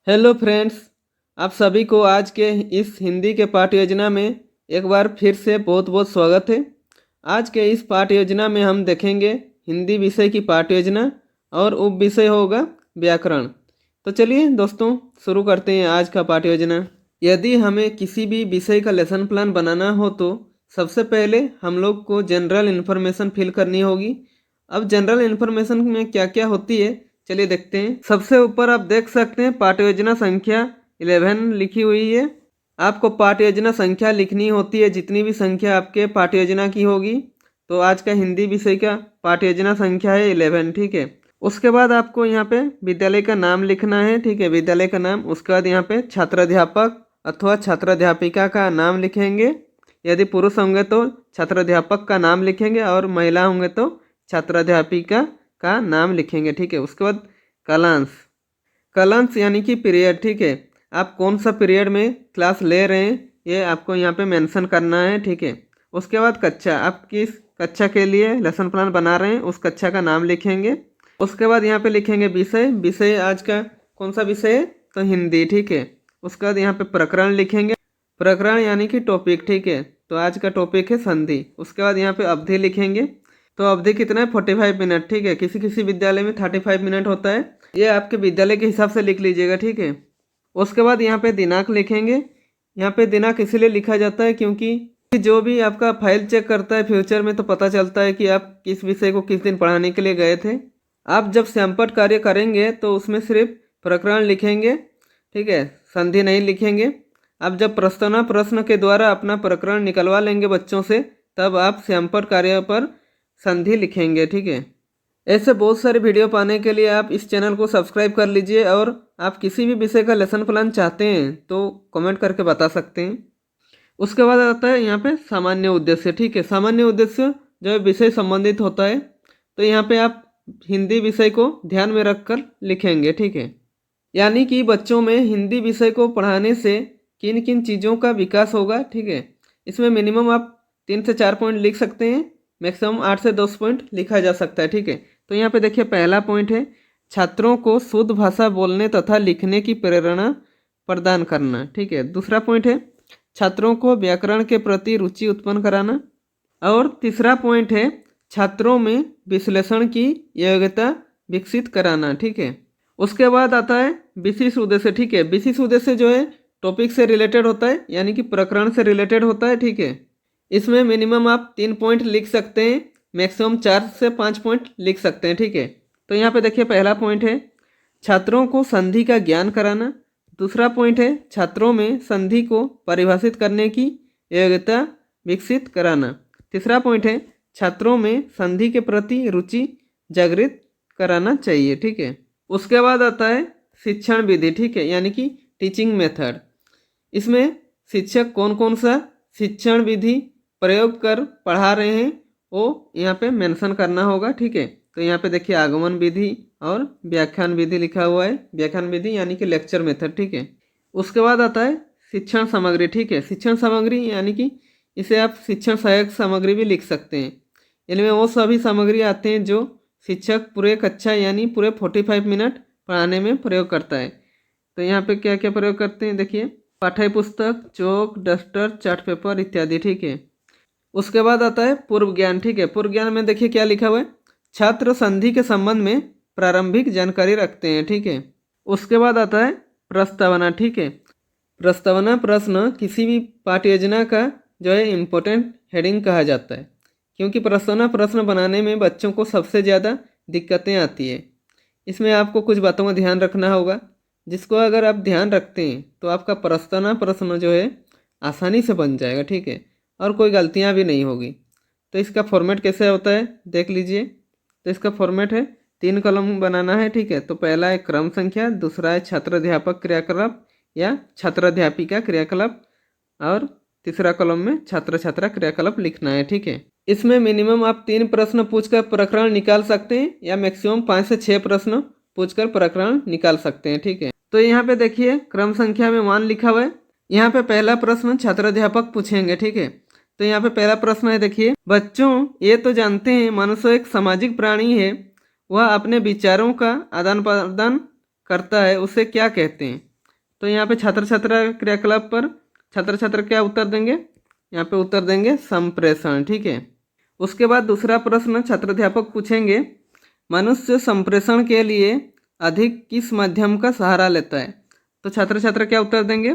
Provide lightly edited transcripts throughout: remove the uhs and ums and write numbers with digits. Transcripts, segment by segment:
Hello friends, आप सभी को आज के इस हिंदी के पाठ योजना में एक बार फिर से बहुत बहुत स्वागत है। आज के इस पाठ योजना में हम देखेंगे हिंदी विषय की पाठ योजना और उप विषय होगा व्याकरण। तो चलिए दोस्तों शुरू करते हैं आज का पाठ योजना। यदि हमें किसी भी विषय का लेसन प्लान बनाना हो तो सबसे पहले हम लोग को जनरल इन्फॉर्मेशन फिल करनी होगी। अब जनरल इन्फॉर्मेशन में क्या क्या होती है चलिए देखते हैं। सबसे ऊपर आप देख सकते हैं पाठ योजना संख्या 11 लिखी हुई है। आपको पाठ योजना संख्या लिखनी होती है, जितनी भी संख्या आपके पाठ योजना की होगी। तो आज का हिंदी विषय का पाठ योजना संख्या है 11, ठीक है। उसके बाद आपको यहाँ पे विद्यालय का नाम लिखना है, ठीक है, विद्यालय का नाम। उसके बाद यहाँ पे छात्राध्यापक अथवा छात्राध्यापिका का नाम लिखेंगे। यदि पुरुष होंगे तो छात्राध्यापक का नाम लिखेंगे और महिला होंगे तो छात्राध्यापिका का नाम लिखेंगे, ठीक है। उसके बाद कलांश, कलांश यानी कि पीरियड, ठीक है। आप कौन सा पीरियड में क्लास ले रहे हैं ये आपको यहाँ पे मेंशन करना है, ठीक है। उसके बाद कक्षा, आप किस कक्षा के लिए लेसन प्लान बना रहे हैं उस कक्षा का नाम लिखेंगे। उसके बाद यहाँ पे लिखेंगे विषय, विषय आज का कौन सा विषय है तो हिंदी, ठीक है। उसके बाद यहाँ पे प्रकरण लिखेंगे, प्रकरण यानी कि टॉपिक, ठीक है। तो आज का टॉपिक है संधि। उसके बाद यहाँ पे अवधि लिखेंगे। तो अवधि कितना है 45 मिनट, ठीक है। किसी किसी विद्यालय में 35 मिनट होता है, ये आपके विद्यालय के हिसाब से लिख लीजिएगा, ठीक है। उसके बाद यहाँ पे दिनांक लिखेंगे। यहाँ पे दिनांक इसीलिए लिखा जाता है क्योंकि जो भी आपका फाइल चेक करता है फ्यूचर में तो पता चलता है कि आप किस विषय को किस दिन पढ़ाने के लिए गए थे। आप जब सैंपट कार्य करेंगे तो उसमें सिर्फ प्रकरण लिखेंगे, ठीक है, संधि नहीं लिखेंगे। आप जब प्रश्न प्रश्न के द्वारा अपना प्रकरण निकलवा लेंगे बच्चों से तब आप सैंपट कार्य पर संधि लिखेंगे, ठीक है। ऐसे बहुत सारे वीडियो पाने के लिए आप इस चैनल को सब्सक्राइब कर लीजिए और आप किसी भी विषय का लेसन प्लान चाहते हैं तो कमेंट करके बता सकते हैं। उसके बाद आता है यहाँ पे सामान्य उद्देश्य, ठीक है। सामान्य उद्देश्य जो विषय संबंधित होता है तो यहाँ पे आप हिंदी विषय को ध्यान में रखकर लिखेंगे, ठीक है। यानी कि बच्चों में हिंदी विषय को पढ़ाने से किन किन चीज़ों का विकास होगा, ठीक है। इसमें मिनिमम आप 3 से 4 पॉइंट लिख सकते हैं, मैक्सिमम 8 से 10 पॉइंट लिखा जा सकता है, ठीक है। तो यहाँ पे देखिए पहला पॉइंट है छात्रों को शुद्ध भाषा बोलने तथा लिखने की प्रेरणा प्रदान करना, ठीक है। दूसरा पॉइंट है छात्रों को व्याकरण के प्रति रुचि उत्पन्न कराना। और तीसरा पॉइंट है छात्रों में विश्लेषण की योग्यता विकसित कराना, ठीक है। उसके बाद आता है विशिष्ट उद्देश्य, ठीक है। विशिष्ट उद्देश्य जो है टॉपिक से रिलेटेड होता है, यानी कि प्रकरण से रिलेटेड होता है, ठीक है। इसमें मिनिमम आप 3 पॉइंट लिख सकते हैं, मैक्सिमम 4 से 5 पॉइंट लिख सकते हैं, ठीक है। तो यहाँ पे देखिए पहला पॉइंट है छात्रों को संधि का ज्ञान कराना। दूसरा पॉइंट है छात्रों में संधि को परिभाषित करने की योग्यता विकसित कराना। तीसरा पॉइंट है छात्रों में संधि के प्रति रुचि जागृत कराना चाहिए, ठीक है। उसके बाद आता है शिक्षण विधि, ठीक है, यानी कि टीचिंग मेथड। इसमें शिक्षक कौन कौन सा शिक्षण विधि प्रयोग कर पढ़ा रहे हैं वो यहाँ पे मेंशन करना होगा, ठीक है। तो यहाँ पे देखिए आगमन विधि और व्याख्यान विधि लिखा हुआ है। व्याख्यान विधि यानी कि लेक्चर मेथड, ठीक है। उसके बाद आता है शिक्षण सामग्री, ठीक है। शिक्षण सामग्री यानी कि इसे आप शिक्षण सहायक सामग्री भी लिख सकते हैं। इनमें वो सभी सामग्री आते हैं जो शिक्षक पूरे कक्षा यानी पूरे 45 मिनट पढ़ाने में प्रयोग करता है। तो यहाँ पे क्या क्या प्रयोग करते हैं देखिए, पाठ्य पुस्तक, चौक, डस्टर, चार्ट पेपर इत्यादि, ठीक है। उसके बाद आता है पूर्व ज्ञान, ठीक है। पूर्व ज्ञान में देखिए क्या लिखा हुआ है छात्र संधि के संबंध में प्रारंभिक जानकारी रखते हैं, ठीक है। उसके बाद आता है प्रस्तावना, ठीक है। प्रस्तावना प्रश्न किसी भी पाठ्य योजना का जो है इम्पोर्टेंट हेडिंग कहा जाता है, क्योंकि प्रस्तावना प्रश्न बनाने में बच्चों को सबसे ज़्यादा दिक्कतें आती है। इसमें आपको कुछ बातों का ध्यान रखना होगा, जिसको अगर आप ध्यान रखते हैं तो आपका प्रस्तावना प्रश्न जो है आसानी से बन जाएगा, ठीक है, और कोई गलतियां भी नहीं होगी। तो इसका फॉर्मेट कैसे होता है देख लीजिए। तो इसका फॉर्मेट है 3 कॉलम बनाना है, ठीक है। तो पहला है क्रम संख्या, दूसरा है छात्राध्यापक क्रियाकलाप या छात्राध्यापिका क्रियाकलाप, और तीसरा कॉलम में छात्र छात्रा क्रियाकलाप लिखना है, ठीक है। इसमें मिनिमम आप 3 प्रश्न पूछकर प्रकरण निकाल सकते हैं या मैक्सिमम 5 से 6 प्रश्न पूछकर प्रकरण निकाल सकते हैं, ठीक है। तो यहाँ पे देखिए क्रम संख्या में मान लिखा हुआ है। यहाँ पे पहला प्रश्न छात्राध्यापक पूछेंगे, ठीक है। तो यहाँ पे पहला प्रश्न है देखिए, बच्चों ये तो जानते हैं मनुष्य एक सामाजिक प्राणी है, वह अपने विचारों का आदान प्रदान करता है, उसे क्या कहते हैं। तो यहाँ पे छात्र छात्रा क्रियाकलाप पर छात्र छात्र क्या उत्तर देंगे, यहाँ पे उत्तर देंगे संप्रेषण। ठीक है। उसके बाद दूसरा प्रश्न छात्राध्यापक पूछेंगे, मनुष्य संप्रेषण के लिए अधिक किस माध्यम का सहारा लेता है। तो छात्र छात्रा क्या उत्तर देंगे,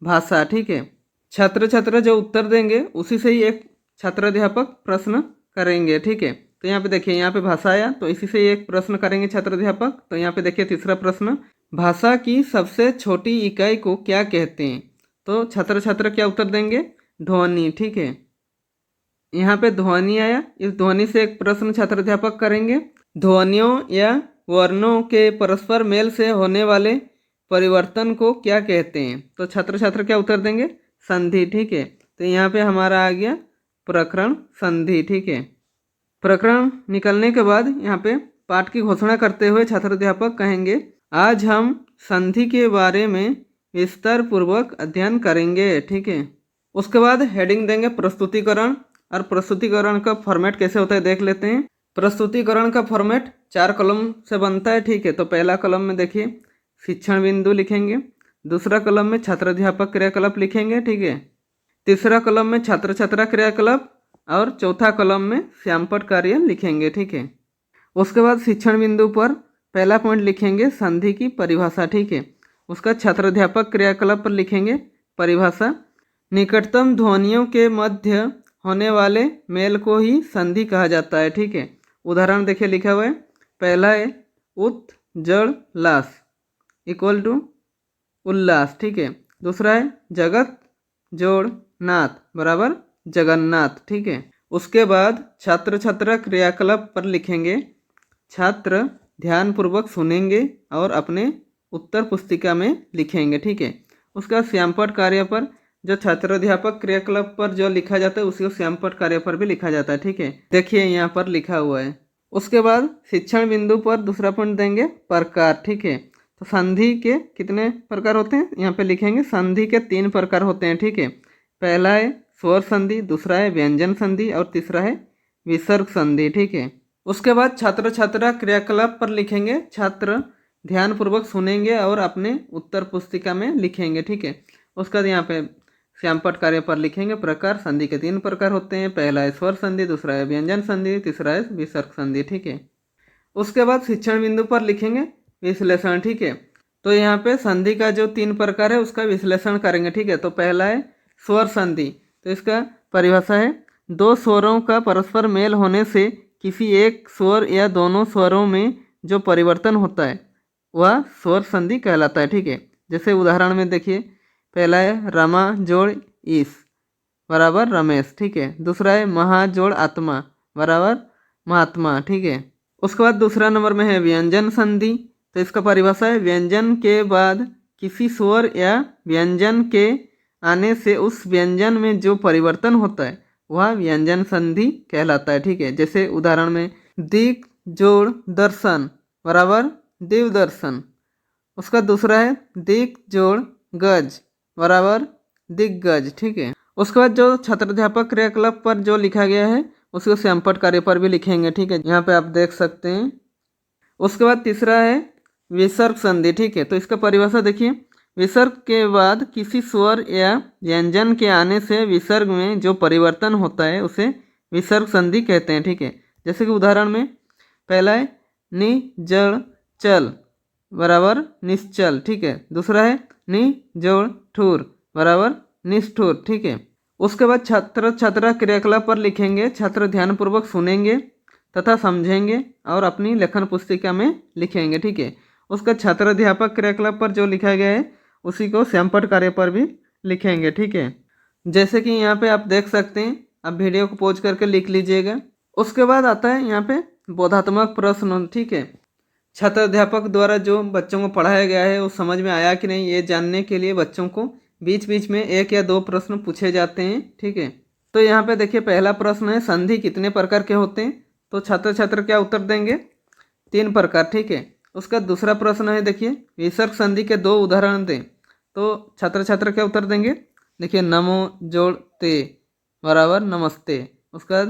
भाषा। ठीक है। छात्र छात्रा जो उत्तर देंगे उसी से ही एक छात्राध्यापक प्रश्न करेंगे। ठीक है। तो यहाँ पे देखिए, यहाँ पे भाषा आया तो इसी से एक प्रश्न करेंगे छात्राध्यापक। तो यहाँ पे देखिए तीसरा प्रश्न, भाषा की सबसे छोटी इकाई को क्या कहते हैं। तो छात्र छात्रा क्या उत्तर देंगे, ध्वनि। ठीक है। यहाँ पे ध्वनि आया, इस ध्वनि से एक प्रश्न छात्राध्यापक करेंगे, ध्वनियों या वर्णों के परस्पर मेल से होने वाले परिवर्तन को क्या कहते हैं। तो छात्र छात्र क्या उत्तर देंगे, संधि। ठीक है। तो यहाँ पे हमारा आ गया प्रकरण संधि। ठीक है। प्रकरण निकलने के बाद यहाँ पे पाठ की घोषणा करते हुए छात्राध्यापक कहेंगे, आज हम संधि के बारे में विस्तार पूर्वक अध्ययन करेंगे। ठीक है। उसके बाद हेडिंग देंगे प्रस्तुतिकरण, और प्रस्तुतिकरण का फॉर्मेट कैसे होता है देख लेते हैं। प्रस्तुतिकरण का फॉर्मेट 4 कॉलम से बनता है। ठीक है। तो पहला कॉलम में देखिए शिक्षण बिंदु लिखेंगे, दूसरा कॉलम में छात्राध्यापक क्रियाकलाप लिखेंगे। ठीक है। तीसरा कॉलम में छात्र छात्रा क्रियाकलाप, और चौथा कॉलम में श्यामपट कार्य लिखेंगे। ठीक है। उसके बाद शिक्षण बिंदु पर पहला पॉइंट लिखेंगे संधि की परिभाषा। ठीक है। उसका छात्राध्यापक क्रियाकलाप पर लिखेंगे परिभाषा, निकटतम ध्वनियों के मध्य होने वाले मेल को ही संधि कहा जाता है। ठीक है। उदाहरण देखिए लिखा हुआ है, पहला है उत जड़ लास इक्वल टू उल्लास। ठीक है। दूसरा है जगत जोड़ नाथ बराबर जगन्नाथ। ठीक है। उसके बाद छात्र छात्रा क्रियाकलाप पर लिखेंगे, छात्र ध्यानपूर्वक सुनेंगे और अपने उत्तर पुस्तिका में लिखेंगे। ठीक है। उसका श्यामपट कार्य पर जो छात्राध्यापक क्रियाकलाप पर जो लिखा जाता है उसी को श्यामपट कार्य पर भी लिखा जाता है। ठीक है। देखिए यहाँ पर लिखा हुआ है। उसके बाद शिक्षण बिंदु पर दूसरा पॉइंट देंगे प्रकार। ठीक है। तो संधि के कितने प्रकार होते हैं यहाँ पे लिखेंगे, संधि के 3 प्रकार होते हैं। ठीक है। पहला है स्वर संधि, दूसरा है व्यंजन संधि और तीसरा है विसर्ग संधि। ठीक है। उसके बाद छात्र छात्रा क्रियाकलाप पर लिखेंगे, छात्र ध्यानपूर्वक सुनेंगे और अपने उत्तर पुस्तिका में लिखेंगे। ठीक है। उसके बाद यहाँ पे श्यामपट कार्य पर लिखेंगे प्रकार, संधि के 3 प्रकार होते हैं, पहला है स्वर संधि, दूसरा है व्यंजन संधि, तीसरा है विसर्ग संधि। ठीक है। उसके बाद शिक्षण बिंदु पर लिखेंगे विश्लेषण। ठीक है। तो यहाँ पे संधि का जो 3 प्रकार है उसका विश्लेषण करेंगे। ठीक है। तो पहला है स्वर संधि, तो इसका परिभाषा है, 2 स्वरों का परस्पर मेल होने से किसी एक स्वर या दोनों स्वरों में जो परिवर्तन होता है वह स्वर संधि कहलाता है। ठीक है। जैसे उदाहरण में देखिए, पहला है रमा जोड़ ईस बराबर रमेश। ठीक है। दूसरा है महा जोड़ आत्मा बराबर महात्मा। ठीक है। उसके बाद दूसरा नंबर में है व्यंजन संधि, तो इसका परिभाषा है, व्यंजन के बाद किसी स्वर या व्यंजन के आने से उस व्यंजन में जो परिवर्तन होता है वह व्यंजन संधि कहलाता है। ठीक है। जैसे उदाहरण में दिक जोड़ दर्शन बराबर दिव दर्शन। उसका दूसरा है दिक जोड़ गज बराबर दिग्गज। ठीक है। उसके बाद जो छात्राध्यापक क्रियाकलाप पर जो लिखा गया है उसको श्यामपट कार्य पर भी लिखेंगे। ठीक है। यहाँ पे आप देख सकते हैं। उसके बाद तीसरा है विसर्ग संधि। ठीक है। तो इसका परिभाषा देखिए, विसर्ग के बाद किसी स्वर या व्यंजन के आने से विसर्ग में जो परिवर्तन होता है उसे विसर्ग संधि कहते हैं। ठीक है। जैसे कि उदाहरण में पहला है नि जड़ चल बराबर निश्चल। ठीक है। दूसरा है नि जोड़ ठुर बराबर निष्ठुर। ठीक है। उसके बाद छात्र छात्रा क्रियाकलाप पर लिखेंगे, छात्र ध्यानपूर्वक सुनेंगे तथा समझेंगे और अपनी लेखन पुस्तिका में लिखेंगे। ठीक है। उसका छात्राध्यापक क्रियाकलाप पर जो लिखा गया है उसी को श्यामपट कार्य पर भी लिखेंगे। ठीक है। जैसे कि यहाँ पे आप देख सकते हैं, आप वीडियो को पॉज करके लिख लीजिएगा। उसके बाद आता है यहाँ पे बोधात्मक प्रश्न। ठीक है। छात्राध्यापक द्वारा जो बच्चों को पढ़ाया गया है वो समझ में आया कि नहीं, ये जानने के लिए बच्चों को बीच बीच में 1 या 2 प्रश्न पूछे जाते हैं। ठीक है। तो यहाँ पे देखिए पहला प्रश्न है, संधि कितने प्रकार के होते हैं। तो छात्र छात्र क्या उत्तर देंगे, 3 प्रकार। ठीक है। उसका दूसरा प्रश्न है, देखिए विसर्ग संधि के 2 उदाहरण दें। तो छात्र छात्र क्या उत्तर देंगे, देखिए नमो जोड़ ते बराबर नमस्ते। उसका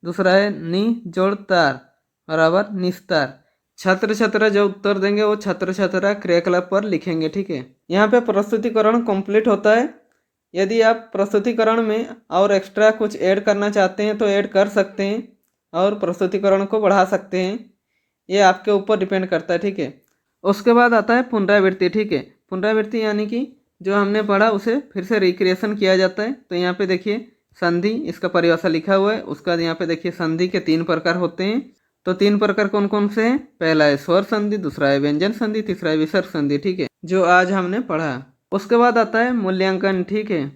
दूसरा है नि जोड़ तार बराबर निस्तार। छत्र छत्र जो उत्तर देंगे वो छत्र छत्र क्रियाकलाप पर लिखेंगे। ठीक है, यहाँ पे प्रस्तुतिकरण कंप्लीट होता है। यदि आप प्रस्तुतिकरण में और एक्स्ट्रा कुछ ऐड करना चाहते हैं तो ऐड कर सकते हैं और प्रस्तुतिकरण को बढ़ा सकते हैं, ये आपके ऊपर डिपेंड करता है। ठीक है, उसके बाद आता है पुनरावृत्ति। ठीक है, पुनरावृत्ति यानी कि जो हमने पढ़ा उसे फिर से रिक्रिएशन किया जाता है। तो यहाँ पे देखिए संधि, इसका परिभाषा लिखा हुआ है। उसके बाद यहाँ पे देखिए संधि के 3 प्रकार होते हैं। तो 3 प्रकार कौन कौन से हैं? पहला है स्वर संधि, दूसरा है व्यंजन संधि, तीसरा है विसर्ग संधि। ठीक है, जो आज हमने पढ़ा। उसके बाद आता है मूल्यांकन। ठीक है,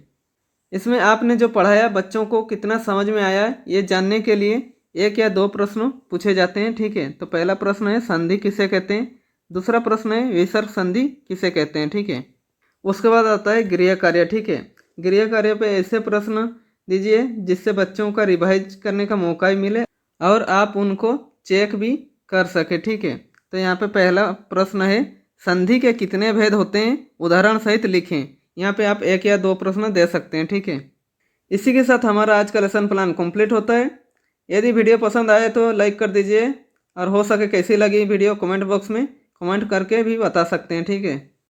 इसमें आपने जो पढ़ाया बच्चों को कितना समझ में आया है ये जानने के लिए 1 या 2 प्रश्न पूछे जाते हैं। ठीक है, तो पहला प्रश्न है संधि किसे कहते हैं, दूसरा प्रश्न है विसर्ग संधि किसे कहते हैं। ठीक है, उसके बाद आता है गृह कार्य। ठीक है, गृह कार्य पे ऐसे प्रश्न दीजिए जिससे बच्चों का रिवाइज करने का मौका भी मिले और आप उनको चेक भी कर सके। ठीक है, तो यहाँ पे पहला प्रश्न है संधि के कितने भेद होते हैं, उदाहरण सहित लिखें। यहाँ पे आप 1 या 2 प्रश्न दे सकते हैं। ठीक है, इसी के साथ हमारा आज का लेसन प्लान कंप्लीट होता है। यदि वीडियो पसंद आए तो लाइक कर दीजिए और हो सके कैसी लगी वीडियो कमेंट बॉक्स में कमेंट करके भी बता सकते हैं। ठीक है।